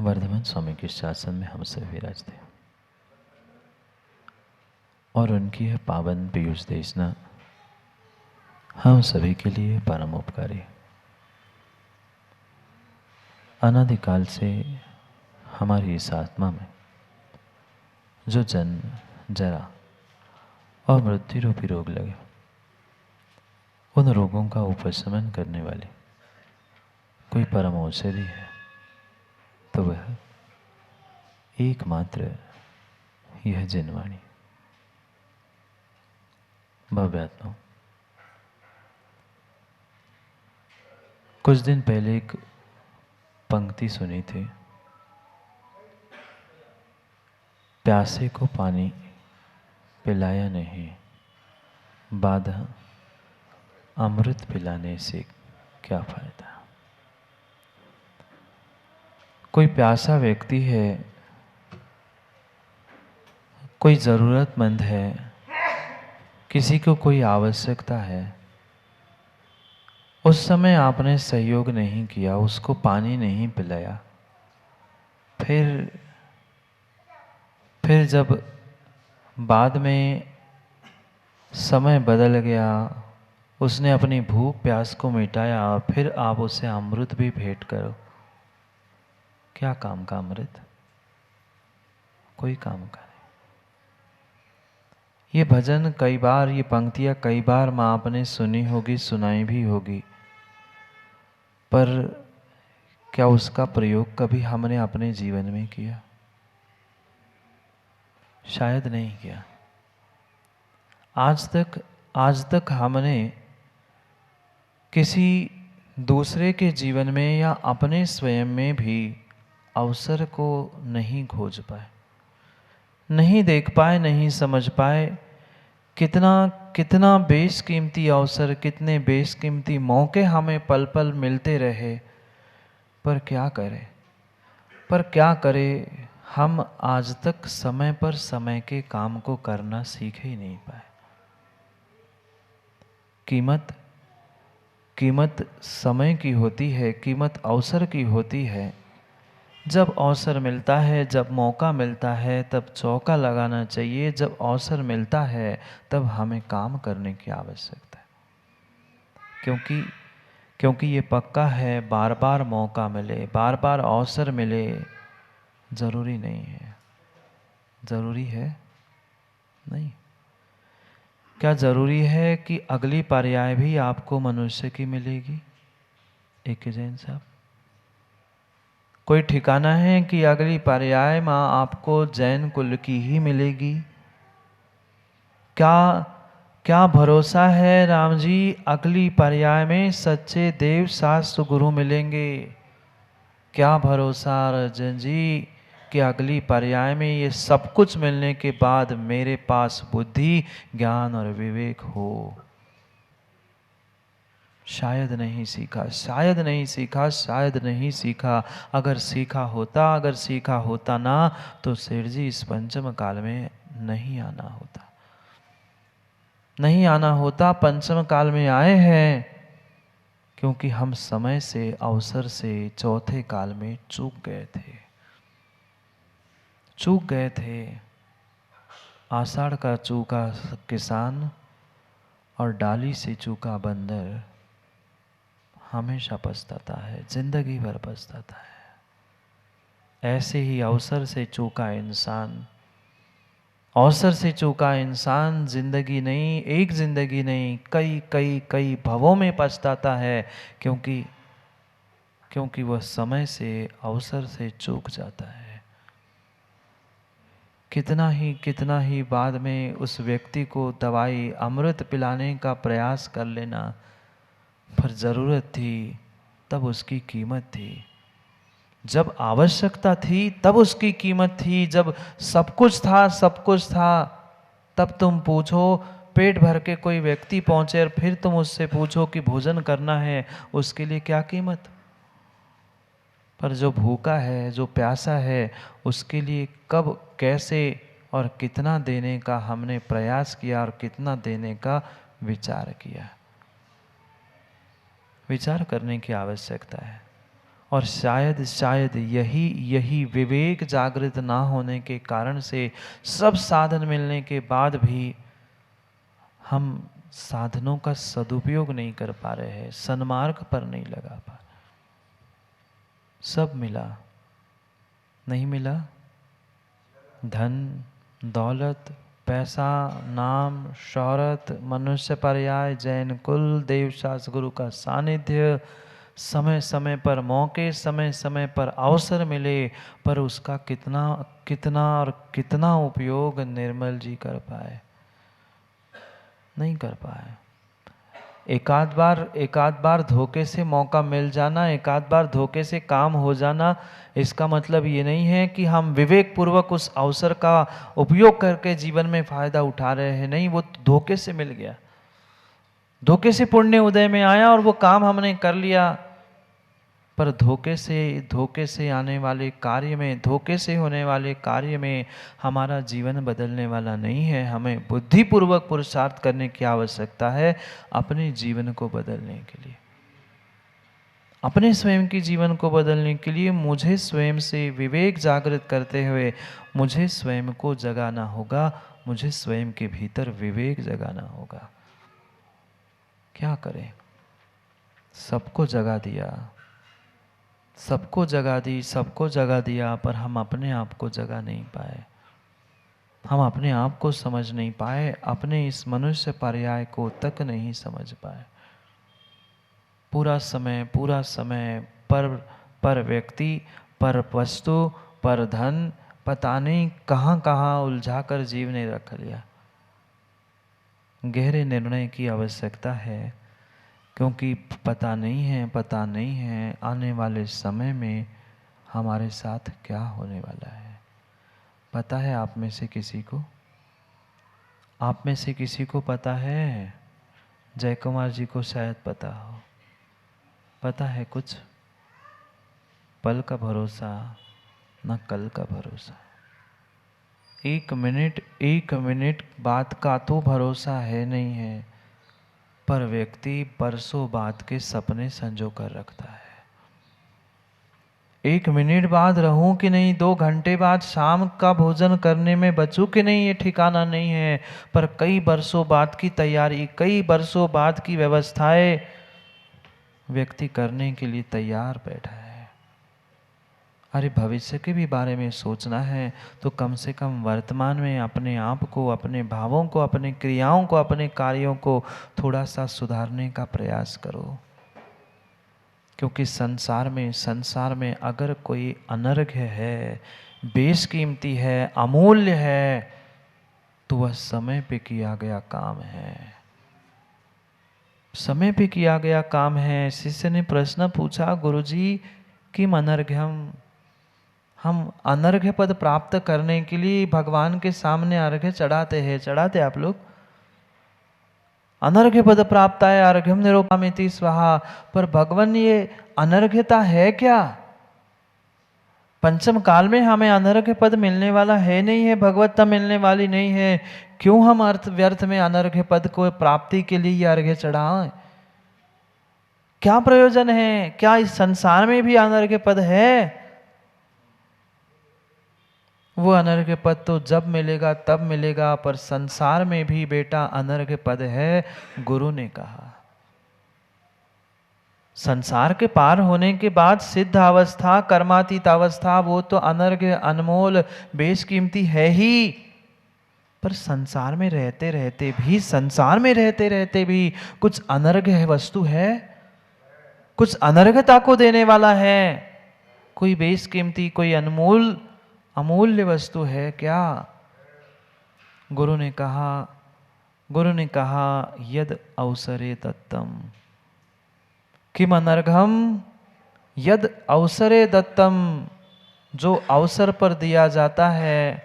वर्धमान स्वामी के शासन में हम सब विराजते और उनकी यह पावन पीयूष देशना हम सभी के लिए परम उपकारी। अनादिकाल से हमारी इस आत्मा में जो जन्म जरा और मृत्यु रूपी रोग लगे, उन रोगों का उपशमन करने वाली कोई परम औषधि है तो वह एकमात्र यह जिनवाणी। भव्यात्मा, कुछ दिन पहले एक पंक्ति सुनी थी, प्यासे को पानी पिलाया नहीं, बाधा अमृत पिलाने से क्या फायदा। कोई प्यासा व्यक्ति है, कोई ज़रूरतमंद है, किसी को कोई आवश्यकता है, उस समय आपने सहयोग नहीं किया, उसको पानी नहीं पिलाया, फिर जब बाद में समय बदल गया, उसने अपनी भूख प्यास को मिटाया, फिर आप उसे अमृत भी भेंट करो। क्या काम का अमृत? कोई काम का नहीं। ये भजन कई बार, ये पंक्तियां कई बार माँ आपने सुनी होगी, सुनाई भी होगी, पर क्या उसका प्रयोग कभी हमने अपने जीवन में किया? शायद नहीं किया। आज तक हमने किसी दूसरे के जीवन में या अपने स्वयं में भी अवसर को नहीं खोज पाए, नहीं देख पाए, नहीं समझ पाए। कितना बेशकीमती अवसर, कितने बेशकीमती मौके हमें पल पल मिलते रहे, पर क्या करें हम आज तक समय पर समय के काम को करना सीख ही नहीं पाए। कीमत समय की होती है, कीमत अवसर की होती है। जब अवसर मिलता है, जब मौका मिलता है, तब चौका लगाना चाहिए। जब अवसर मिलता है तब हमें काम करने की आवश्यकता है, क्योंकि ये पक्का है, बार बार मौका मिले, बार बार अवसर मिले जरूरी नहीं है। जरूरी है नहीं। क्या जरूरी है कि अगली पर्याय भी आपको मनुष्य की मिलेगी? एक जैन साहब, कोई ठिकाना है कि अगली पर्याय माँ आपको जैन कुल की ही मिलेगी? क्या भरोसा है राम जी, अगली पर्याय में सच्चे देव शास्त्र गुरु मिलेंगे? क्या भरोसा राजन जी कि अगली पर्याय में ये सब कुछ मिलने के बाद मेरे पास बुद्धि, ज्ञान और विवेक हो? शायद नहीं सीखा। अगर सीखा होता ना तो सेठ जी इस पंचम काल में नहीं आना होता। पंचम काल में आए हैं क्योंकि हम समय से, अवसर से चौथे काल में चूक गए थे। आषाढ़ का चूका किसान और डाली से चूका बंदर हमेशा पछताता है, जिंदगी भर पछताता है। ऐसे ही अवसर से चूका इंसान जिंदगी नहीं, एक जिंदगी नहीं, कई भवों में पछताता है, क्योंकि वह समय से, अवसर से चूक जाता है। कितना ही बाद में उस व्यक्ति को दवाई, अमृत पिलाने का प्रयास कर लेना, पर जरूरत थी तब उसकी कीमत थी। जब आवश्यकता थी तब उसकी कीमत थी। जब सब कुछ था तब तुम पूछो, पेट भर के कोई व्यक्ति पहुंचे और फिर तुम उससे पूछो कि भोजन करना है, उसके लिए क्या कीमत? पर जो भूखा है, जो प्यासा है, उसके लिए कब, कैसे और कितना देने का हमने प्रयास किया और कितना देने का विचार किया। विचार करने की आवश्यकता है। और शायद शायद यही विवेक जागृत ना होने के कारण से सब साधन मिलने के बाद भी हम साधनों का सदुपयोग नहीं कर पा रहे हैं, सन्मार्ग पर नहीं लगा पा। सब मिला, नहीं मिला, धन दौलत, पैसा, नाम, शौहरत, मनुष्य पर्याय, जैन कुल, देवशास्त्र गुरु का सानिध्य, समय समय पर मौके, समय समय पर अवसर मिले, पर उसका कितना कितना और कितना उपयोग निर्मल जी कर पाए? नहीं कर पाए। एक आध बार धोखे से मौका मिल जाना, एक आध बार धोखे से काम हो जाना, इसका मतलब ये नहीं है कि हम विवेक पूर्वक उस अवसर का उपयोग करके जीवन में फायदा उठा रहे हैं। नहीं, वो धोखे से मिल गया, धोखे से पुण्य उदय में आया और वो काम हमने कर लिया। पर धोखे से आने वाले कार्य में, धोखे से होने वाले कार्य में हमारा जीवन बदलने वाला नहीं है। हमें बुद्धिपूर्वक पुरुषार्थ करने की आवश्यकता है अपने जीवन को बदलने के लिए, अपने स्वयं के जीवन को बदलने के लिए मुझे स्वयं से विवेक जागृत करते हुए मुझे स्वयं को जगाना होगा, मुझे स्वयं के भीतर विवेक जगाना होगा। क्या करें? सबको जगा दिया, सबको जगा दी, सबको जगा दिया, पर हम अपने आप को जगा नहीं पाए, हम अपने आप को समझ नहीं पाए, अपने इस मनुष्य पर्याय को तक नहीं समझ पाए। पूरा समय पर व्यक्ति, पर वस्तु, पर धन, पता नहीं कहाँ कहाँ उलझा कर जीव ने रख लिया। गहरे निर्णय की आवश्यकता है, क्योंकि पता नहीं है आने वाले समय में हमारे साथ क्या होने वाला है। पता है आप में से किसी को? आप में से किसी को पता है? जय कुमार जी को शायद पता हो। पता है कुछ? पल का भरोसा न कल का भरोसा। एक मिनट बाद का तो भरोसा है नहीं है, पर व्यक्ति बरसों बाद के सपने संजो कर रखता है। 1 मिनट बाद रहूं कि नहीं, 2 घंटे बाद शाम का भोजन करने में बचूं कि नहीं, ये ठिकाना नहीं है, पर कई बरसों बाद की तैयारी, कई बरसों बाद की व्यवस्थाएं व्यक्ति करने के लिए तैयार बैठा है। अरे भविष्य के भी बारे में सोचना है तो कम से कम वर्तमान में अपने आप को, अपने भावों को, अपने क्रियाओं को, अपने कार्यों को थोड़ा सा सुधारने का प्रयास करो। क्योंकि संसार में अगर कोई अनर्घ्य है, बेशकीमती है, अमूल्य है, तो वह समय पे किया गया काम है। समय पे किया गया काम है। शिष्य ने प्रश्न पूछा, गुरुजी किम अनर्घ्यम, हम अनर्घ्य पद प्राप्त करने के लिए भगवान के सामने अर्घ्य चढ़ाते हैं, चढ़ाते आप लोग? अनर्घ्य पद प्राप्त है अर्घ्यम निरूपयामिति स्वाहा, पर भगवान ये अनर्घ्यता है क्या? पंचम काल में हमें अनर्घ्य पद मिलने वाला है नहीं है, भगवत्ता मिलने वाली नहीं है, क्यों हम अर्थ व्यर्थ में अनर्घ्य पद को प्राप्ति के लिए ये अर्घ्य चढ़ाएं? क्या प्रयोजन है? क्या इस संसार में भी अनर्घ्य पद है? वो अनर्घ्य पद तो जब मिलेगा तब मिलेगा, पर संसार में भी बेटा अनर्घ्य पद है, गुरु ने कहा। संसार के पार होने के बाद सिद्ध अवस्था, कर्मातीत अवस्था, वो तो अनर्घ्य, अनमोल, बेशकीमती है ही, पर संसार में रहते रहते भी कुछ अनर्घ्य वस्तु है, कुछ अनर्घ्यता को देने वाला है, कोई बेशकीमती, कोई अनमोल, अमूल्य वस्तु है क्या? गुरु ने कहा यद अवसरे दत्तम, किम अनर्घम यद अवसरे दत्तम, जो अवसर पर दिया जाता है,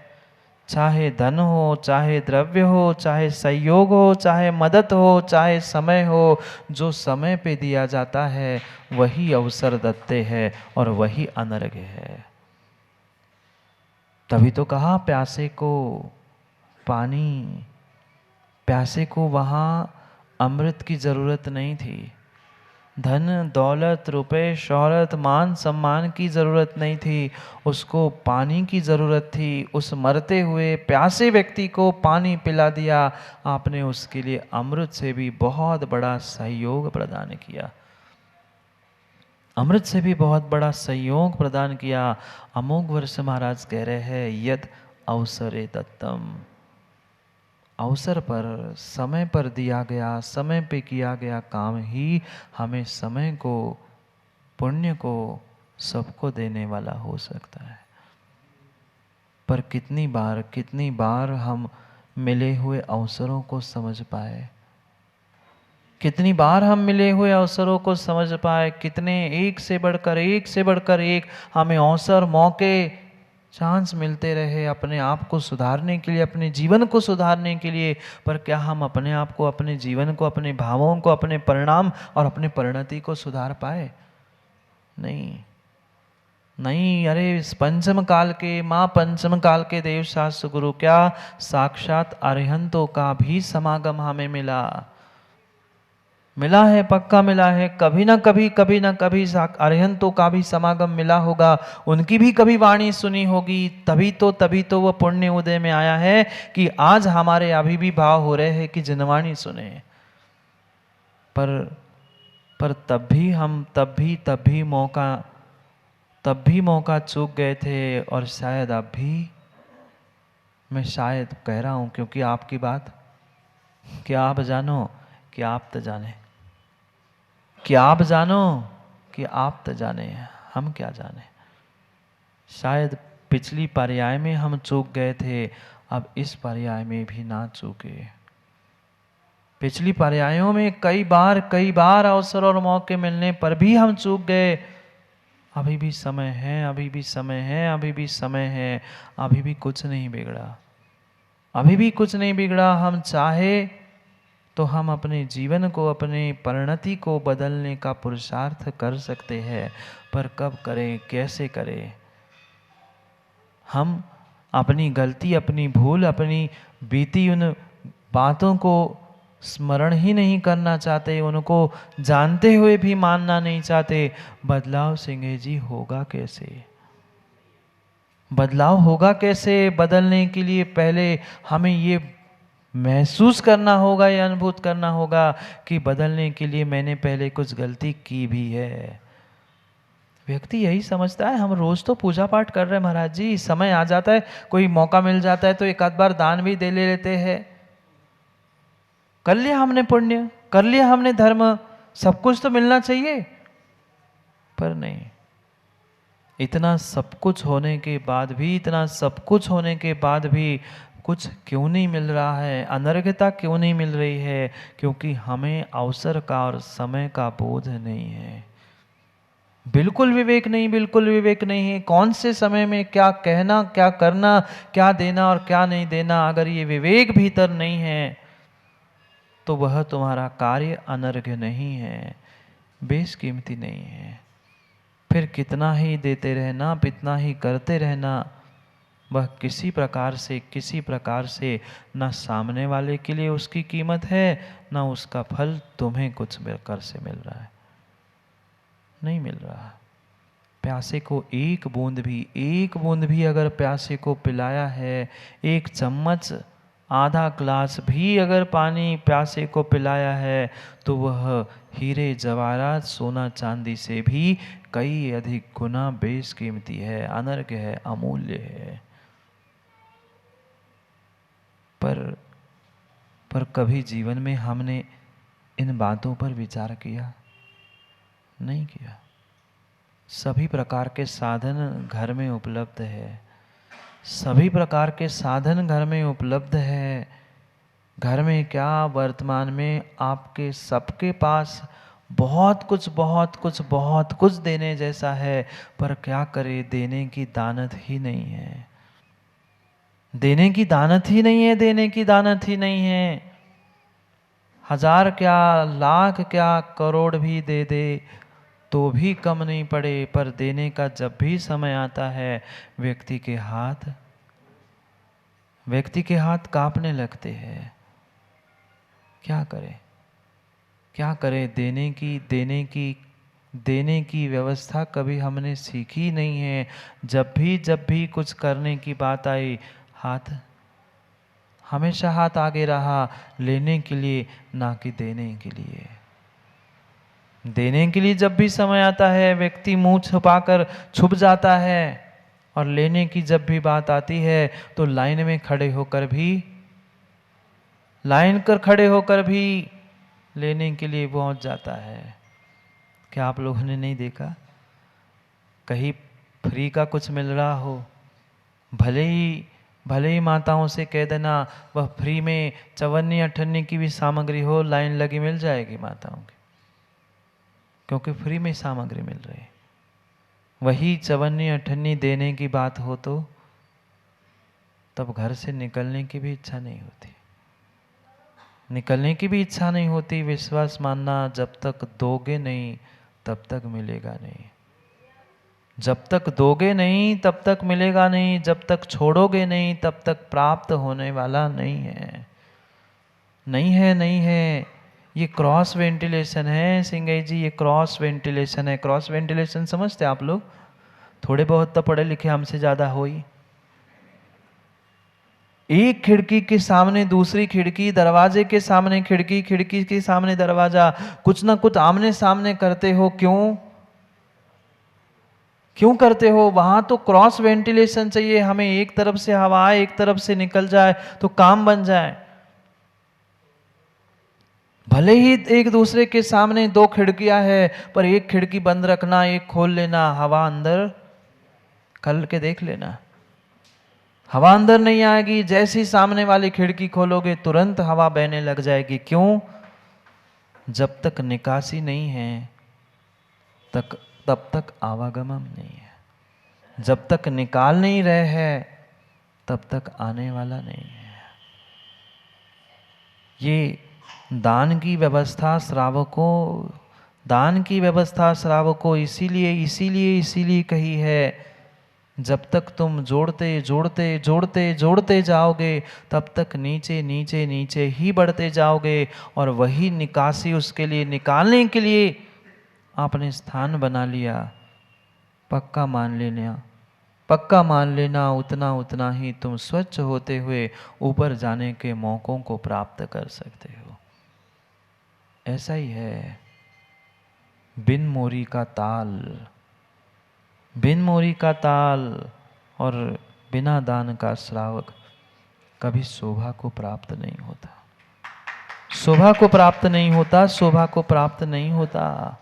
चाहे धन हो, चाहे द्रव्य हो, चाहे सहयोग हो, चाहे मदद हो, चाहे समय हो, जो समय पे दिया जाता है वही अवसर दत्ते है और वही अनर्घ्य है। तभी तो कहा प्यासे को पानी, प्यासे को वहाँ अमृत की जरूरत नहीं थी, धन दौलत रुपए शौहरत मान सम्मान की ज़रूरत नहीं थी, उसको पानी की ज़रूरत थी। उस मरते हुए प्यासे व्यक्ति को पानी पिला दिया। आपने उसके लिए अमृत से भी बहुत बड़ा सहयोग प्रदान किया, अमृत से भी बहुत बड़ा सहयोग प्रदान किया। अमोघ वर्ष महाराज कह रहे हैं यद अवसरे दत्तम, अवसर पर समय पर दिया गया, समय पे किया गया काम ही हमें समय को, पुण्य को, सबको देने वाला हो सकता है। पर कितनी बार हम मिले हुए अवसरों को समझ पाए, कितनी बार हम मिले हुए अवसरों को समझ पाए, कितने एक से बढ़कर एक हमें अवसर मौके चांस मिलते रहे अपने आप को सुधारने के लिए, अपने जीवन को सुधारने के लिए। पर क्या हम अपने आप को, अपने जीवन को, अपने भावों को, अपने परिणाम और अपने परिणति को सुधार पाए? नहीं नहीं। अरे इस पंचम काल के, माँ पंचम काल के देव शास्त्र गुरु, क्या साक्षात अरिहंतों का भी समागम हमें मिला है, पक्का मिला है। कभी ना कभी अरिहंतों का भी समागम मिला होगा, उनकी भी कभी वाणी सुनी होगी। तभी तो वह पुण्य उदय में आया है कि आज हमारे अभी भी भाव हो रहे हैं कि जनवाणी सुने। पर तब भी मौका चूक गए थे। और शायद अब भी, मैं शायद कह रहा हूं क्योंकि आपकी बात, क्या आप जानो कि आप तो जाने, कि आप जानो कि आप तो जाने, हम क्या जाने। शायद पिछली पर्याय में हम चूक गए थे, अब इस पर्याय में भी ना चूके। पिछली पर्यायों में कई बार अवसर और मौके मिलने पर भी हम चूक गए। अभी भी समय है, अभी भी समय है, अभी भी समय है, अभी भी कुछ नहीं बिगड़ा, अभी भी कुछ नहीं बिगड़ा। हम चाहे तो हम अपने जीवन को, अपने परिणति को बदलने का पुरुषार्थ कर सकते हैं। पर कब करें, कैसे करें? हम अपनी गलती, अपनी भूल, अपनी बीती उन बातों को स्मरण ही नहीं करना चाहते, उनको जानते हुए भी मानना नहीं चाहते। बदलाव सिंह जी होगा कैसे? बदलाव होगा कैसे? बदलने के लिए पहले हमें ये महसूस करना होगा, या अनुभूत करना होगा कि बदलने के लिए मैंने पहले कुछ गलती की भी है। व्यक्ति यही समझता है हम रोज तो पूजा पाठ कर रहे हैं महाराज जी, समय आ जाता है, कोई मौका मिल जाता है तो एक आध बार दान भी दे लेते हैं, कर लिया हमने पुण्य, कर लिया हमने धर्म, सब कुछ तो मिलना चाहिए। पर नहीं, इतना सब कुछ होने के बाद भी, इतना सब कुछ होने के बाद भी कुछ क्यों नहीं मिल रहा है, अनर्घता क्यों नहीं मिल रही है? क्योंकि हमें अवसर का और समय का बोध नहीं है। बिल्कुल विवेक नहीं, बिल्कुल विवेक नहीं है। कौन से समय में क्या कहना, क्या करना, क्या देना और क्या नहीं देना, अगर ये विवेक भीतर नहीं है तो वह तुम्हारा कार्य अनर्घ्य नहीं है, बेशकीमती नहीं है। फिर कितना ही देते रहना, कितना ही करते रहना, वह किसी प्रकार से न सामने वाले के लिए उसकी कीमत है, न उसका फल तुम्हें कुछ मिलकर से मिल रहा है, नहीं मिल रहा। प्यासे को एक बूंद भी अगर प्यासे को पिलाया है, एक चम्मच, आधा ग्लास भी अगर पानी प्यासे को पिलाया है, तो वह हीरे जवाहरात सोना चांदी से भी कई अधिक गुना बेशकीमती है, अनर्घ्य है, अमूल्य है। पर कभी जीवन में हमने इन बातों पर विचार किया? नहीं किया। सभी प्रकार के साधन घर में उपलब्ध है, सभी प्रकार के साधन घर में उपलब्ध है। घर में क्या, वर्तमान में आपके सबके पास बहुत कुछ देने जैसा है, पर क्या करे, देने की दानत ही नहीं है, देने की दानत ही नहीं है, देने की दानत ही नहीं है। हजार क्या, लाख क्या, करोड़ भी दे दे तो भी कम नहीं पड़े, पर देने का जब भी समय आता है व्यक्ति के हाथ कांपने लगते हैं। क्या करें? क्या करें, देने की व्यवस्था कभी हमने सीखी नहीं है। जब भी कुछ करने की बात आई, हमेशा हाथ आगे रहा लेने के लिए, ना कि देने के लिए। देने के लिए जब भी समय आता है व्यक्ति मुंह छुपाकर छुप जाता है, और लेने की जब भी बात आती है तो लाइन कर खड़े होकर भी लेने के लिए पहुंच जाता है। क्या आप लोगों ने नहीं देखा? कहीं फ्री का कुछ मिल रहा हो, भले ही माताओं से कह देना वह फ्री में चवन्नी अठन्नी की भी सामग्री हो, लाइन लगी मिल जाएगी माताओं की, क्योंकि फ्री में सामग्री मिल रही है। वही चवन्नी अठन्नी देने की बात हो तो तब घर से निकलने की भी इच्छा नहीं होती, विश्वास मानना, जब तक दोगे नहीं तब तक मिलेगा नहीं, जब तक दोगे नहीं तब तक मिलेगा नहीं, जब तक छोड़ोगे नहीं तब तक प्राप्त होने वाला नहीं है। नहीं है। ये क्रॉस वेंटिलेशन है सिंगई जी, ये क्रॉस वेंटिलेशन है। क्रॉस वेंटिलेशन समझते आप लोग? थोड़े बहुत तो पढ़े लिखे हमसे ज्यादा हो ही। एक खिड़की के सामने दूसरी खिड़की, दरवाजे के सामने खिड़की, खिड़की के सामने दरवाजा, कुछ ना कुछ आमने सामने करते हो। क्यों करते हो? वहां तो क्रॉस वेंटिलेशन चाहिए हमें, एक तरफ से हवा आए एक तरफ से निकल जाए तो काम बन जाए। भले ही एक दूसरे के सामने दो खिड़कियां है, पर एक खिड़की बंद रखना, एक खोल लेना, हवा अंदर खोल के देख लेना, हवा अंदर नहीं आएगी। जैसे ही सामने वाली खिड़की खोलोगे तुरंत हवा बहने लग जाएगी। क्यों? जब तक निकासी नहीं है तब तक आवागमन नहीं है, जब तक निकाल नहीं रहे हैं तब तक आने वाला नहीं है। ये दान की व्यवस्था श्रावकों इसीलिए कही है। जब तक तुम जोड़ते जाओगे तब तक नीचे ही बढ़ते जाओगे, और वही निकासी, उसके लिए निकालने के लिए आपने स्थान बना लिया। पक्का मान लेना उतना ही तुम स्वच्छ होते हुए ऊपर जाने के मौकों को प्राप्त कर सकते हो। ऐसा ही है। बिन मोरी का ताल और बिना दान का श्रावक कभी शोभा को प्राप्त नहीं होता।